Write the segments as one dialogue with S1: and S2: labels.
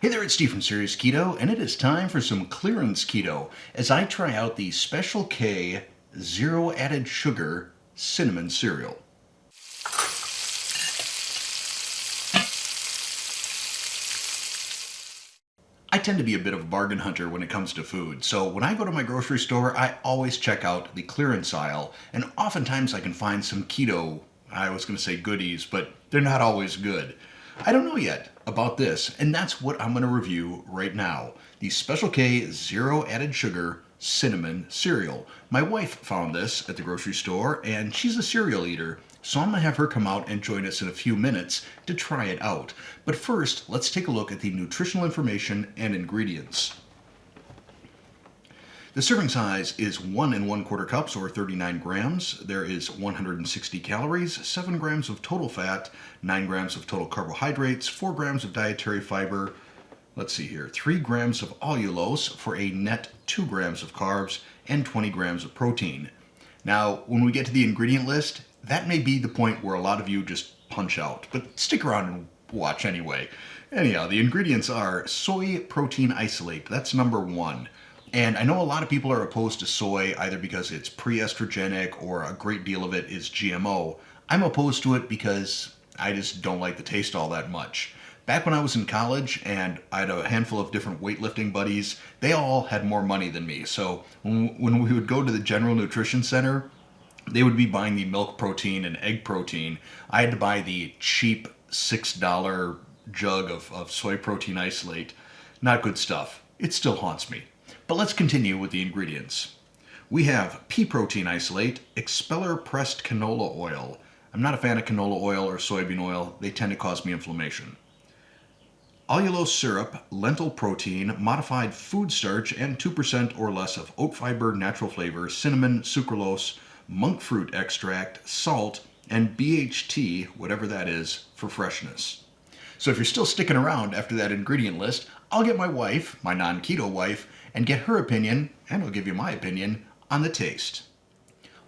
S1: Hey there, it's Steve from Serious Keto, and it is time for some clearance keto as I try out the Special K Zero Added Sugar Cinnamon Cereal. I tend to be a bit of a bargain hunter when it comes to food, so when I go to my grocery store, I always check out the clearance aisle, and oftentimes I can find some keto, I was going to say goodies, but they're not always good. I don't know yet about this, and that's what I'm going to review right now. The Special K Zero Added Sugar Cinnamon Cereal. My wife found this at the grocery store, and she's a cereal eater, so I'm going to have her come out and join us in a few minutes to try it out. But first, let's take a look at the nutritional information and ingredients. The serving size is 1 1/4 cups or 39 grams. There is 160 calories, 7 grams of total fat, 9 grams of total carbohydrates, 4 grams of dietary fiber, let's see here, 3 grams of allulose for a net 2 grams of carbs, and 20 grams of protein. Now, when we get to the ingredient list, that may be the point where a lot of you just punch out, but stick around and watch anyway. Anyhow, the ingredients are soy protein isolate. That's number 1. And I know a lot of people are opposed to soy either because it's pre-estrogenic or a great deal of it is GMO. I'm opposed to it because I just don't like the taste all that much. Back when I was in college and I had a handful of different weightlifting buddies, they all had more money than me. So when we would go to the General Nutrition Center, they would be buying the milk protein and egg protein. I had to buy the cheap $6 jug of soy protein isolate. Not good stuff. It still haunts me. But let's continue with the ingredients. We have pea protein isolate, expeller pressed canola oil. I'm not a fan of canola oil or soybean oil. They tend to cause me inflammation. Allulose syrup, lentil protein, modified food starch, and 2% or less of oat fiber, natural flavor, cinnamon, sucralose, monk fruit extract, salt, and BHT, whatever that is, for freshness. So if you're still sticking around after that ingredient list, I'll get my wife, my non-keto wife, and get her opinion, and I'll give you my opinion, on the taste.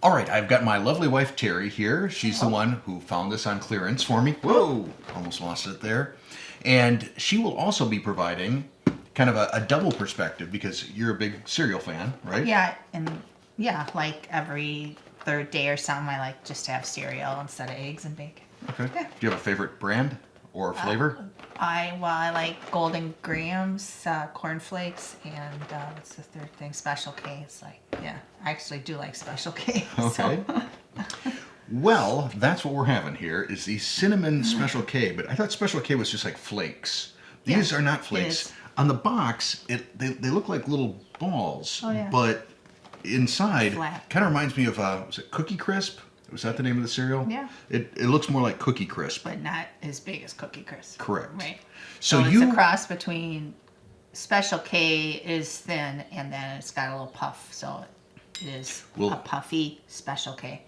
S1: All right, I've got my lovely wife Terry here. She's the one who found this on clearance for me. Whoa, almost lost it there. And she will also be providing kind of a double perspective because you're a big cereal fan, right?
S2: Yeah, like every third day or something, I like just to have cereal instead of eggs and bacon.
S1: Okay.
S2: Yeah.
S1: Do you have a favorite brand or flavor?
S2: I like Golden Grahams, Corn Flakes, and what's the third thing? Special K. It's like, yeah, I actually do like Special K.
S1: Okay. Well, that's what we're having here is the cinnamon Special K, but I thought Special K was just like flakes. These are not flakes. On the box, they look like little balls, but inside kind of reminds me of was it Cookie Crisp? Was that the name of the cereal?
S2: Yeah.
S1: It looks more like Cookie Crisp.
S2: But not as big as Cookie Crisp.
S1: Correct.
S2: Right.
S1: So
S2: it's a cross between Special K is thin and then it's got a little puff, so it is a puffy Special K.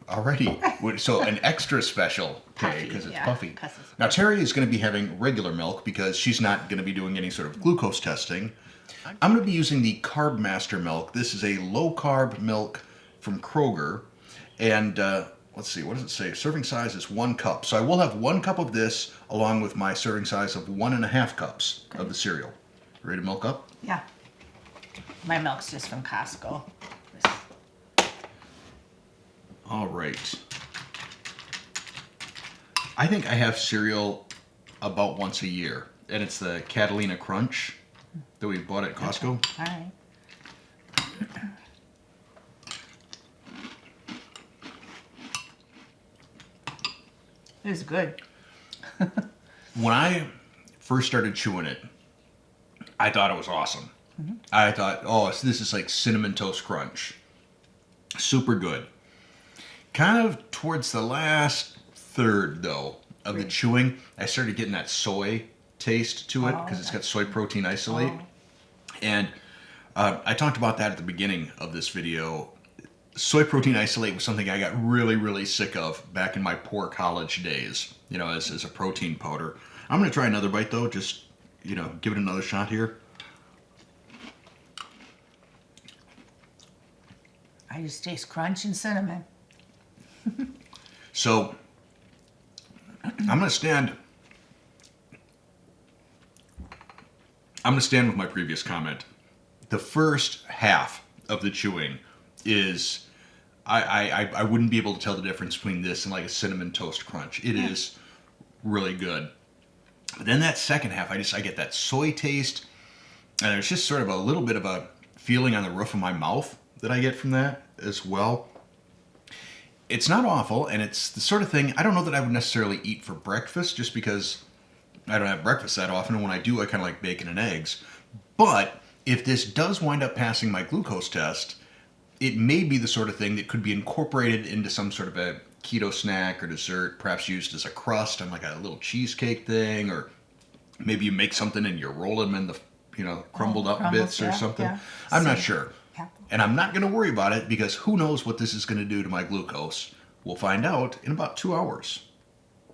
S1: Alrighty. So an extra special K because it's puffy. Now Terry is going to be having regular milk because she's not going to be doing any sort of glucose testing. I'm going to be using the Carb Master milk. This is a low carb milk from Kroger. And let's see, what does it say? Serving size is 1 cup. So I will have 1 cup of this along with my serving size of 1 1/2 cups of the cereal. Ready to milk up?
S2: Yeah. My milk's just from Costco.
S1: All right. I think I have cereal about once a year, and it's the Catalina Crunch that we bought at Costco.
S2: Okay. All right. It is good.
S1: When I first started chewing it, I thought it was awesome. I thought, oh, this is like Cinnamon Toast Crunch. Super good. Kind of towards the last third, though, of the chewing, I started getting that soy taste to it because it's got soy protein isolate. And I talked about that at the beginning of this video. Soy protein isolate was something I got really, really sick of back in my poor college days, you know, as a protein powder. I'm going to try another bite, though, just, you know, give it another shot here.
S2: I just taste crunch and cinnamon.
S1: So I'm going to stand I'm going to stand with my previous comment. The first half of the chewing is, I wouldn't be able to tell the difference between this and like a cinnamon toast crunch. It is really good. But then that second half, I get that soy taste, and there's just sort of a little bit of a feeling on the roof of my mouth that I get from that as well. It's not awful, and it's the sort of thing I don't know that I would necessarily eat for breakfast, just because I don't have breakfast that often, and when I do, I kind of like bacon and eggs. But if this does wind up passing my glucose test, it may be the sort of thing that could be incorporated into some sort of a keto snack or dessert, perhaps used as a crust on like a little cheesecake thing, or maybe you make something and you roll them in the, crumbled up bits or something.
S2: Yeah.
S1: I'm not sure.
S2: Yeah.
S1: And I'm not going to worry about it because who knows what this is going to do to my glucose. We'll find out in about 2 hours.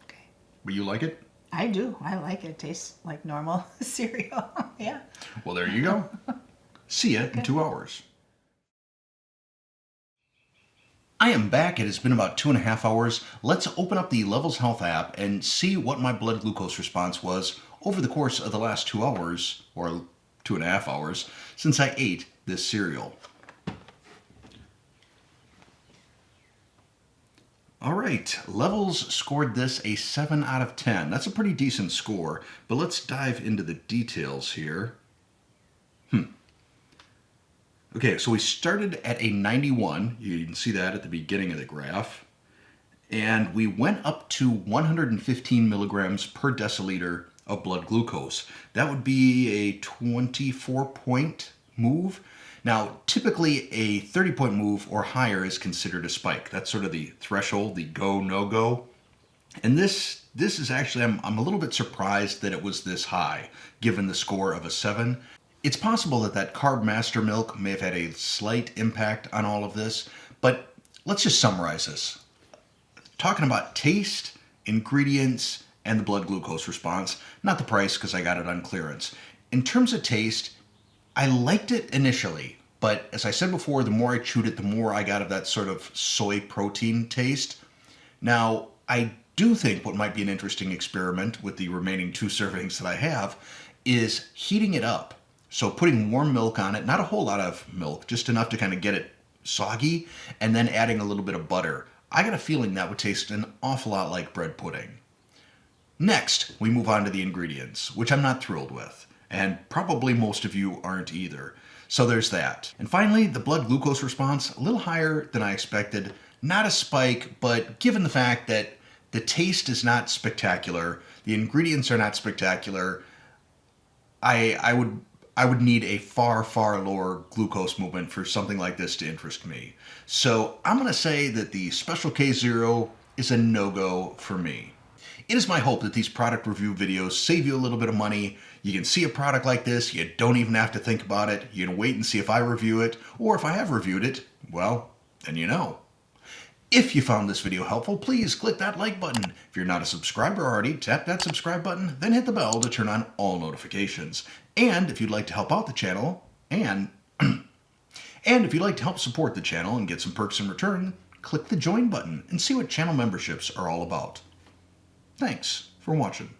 S2: Okay.
S1: Will you like it?
S2: I do. I like it. It tastes like normal cereal. Yeah.
S1: Well, there you go. See ya in 2 hours. I am back. It has been about 2.5 hours. Let's open up the Levels Health app and see what my blood glucose response was over the course of the last 2 hours, or 2.5 hours, since I ate this cereal. All right, Levels scored this a 7 out of 10. That's a pretty decent score, but let's dive into the details here. Okay, so we started at a 91. You can see that at the beginning of the graph. And we went up to 115 milligrams per deciliter of blood glucose. That would be a 24-point move. Now, typically a 30-point move or higher is considered a spike. That's sort of the threshold, the go, no-go. And this is actually, I'm a little bit surprised that it was this high, given the score of a 7. It's possible that Carb Master Milk may have had a slight impact on all of this, but let's just summarize this. Talking about taste, ingredients, and the blood glucose response, not the price because I got it on clearance. In terms of taste, I liked it initially, but as I said before, the more I chewed it, the more I got of that sort of soy protein taste. Now, I do think what might be an interesting experiment with the remaining 2 servings that I have is heating it up. So putting warm milk on it, not a whole lot of milk, just enough to kind of get it soggy, and then adding a little bit of butter. I got a feeling that would taste an awful lot like bread pudding. Next, we move on to the ingredients, which I'm not thrilled with, and probably most of you aren't either. So there's that. And finally, the blood glucose response, a little higher than I expected. Not a spike, but given the fact that the taste is not spectacular, the ingredients are not spectacular, I would need a far, far lower glucose movement for something like this to interest me. So I'm going to say that the Special K0 is a no-go for me. It is my hope that these product review videos save you a little bit of money. You can see a product like this, you don't even have to think about it. You can wait and see if I review it, or if I have reviewed it, well, then you know. If you found this video helpful, please click that like button. If you're not a subscriber already, tap that subscribe button, then hit the bell to turn on all notifications. And if you'd like to help out the channel, and if you'd like to help support the channel and get some perks in return, click the join button and see what channel memberships are all about. Thanks for watching.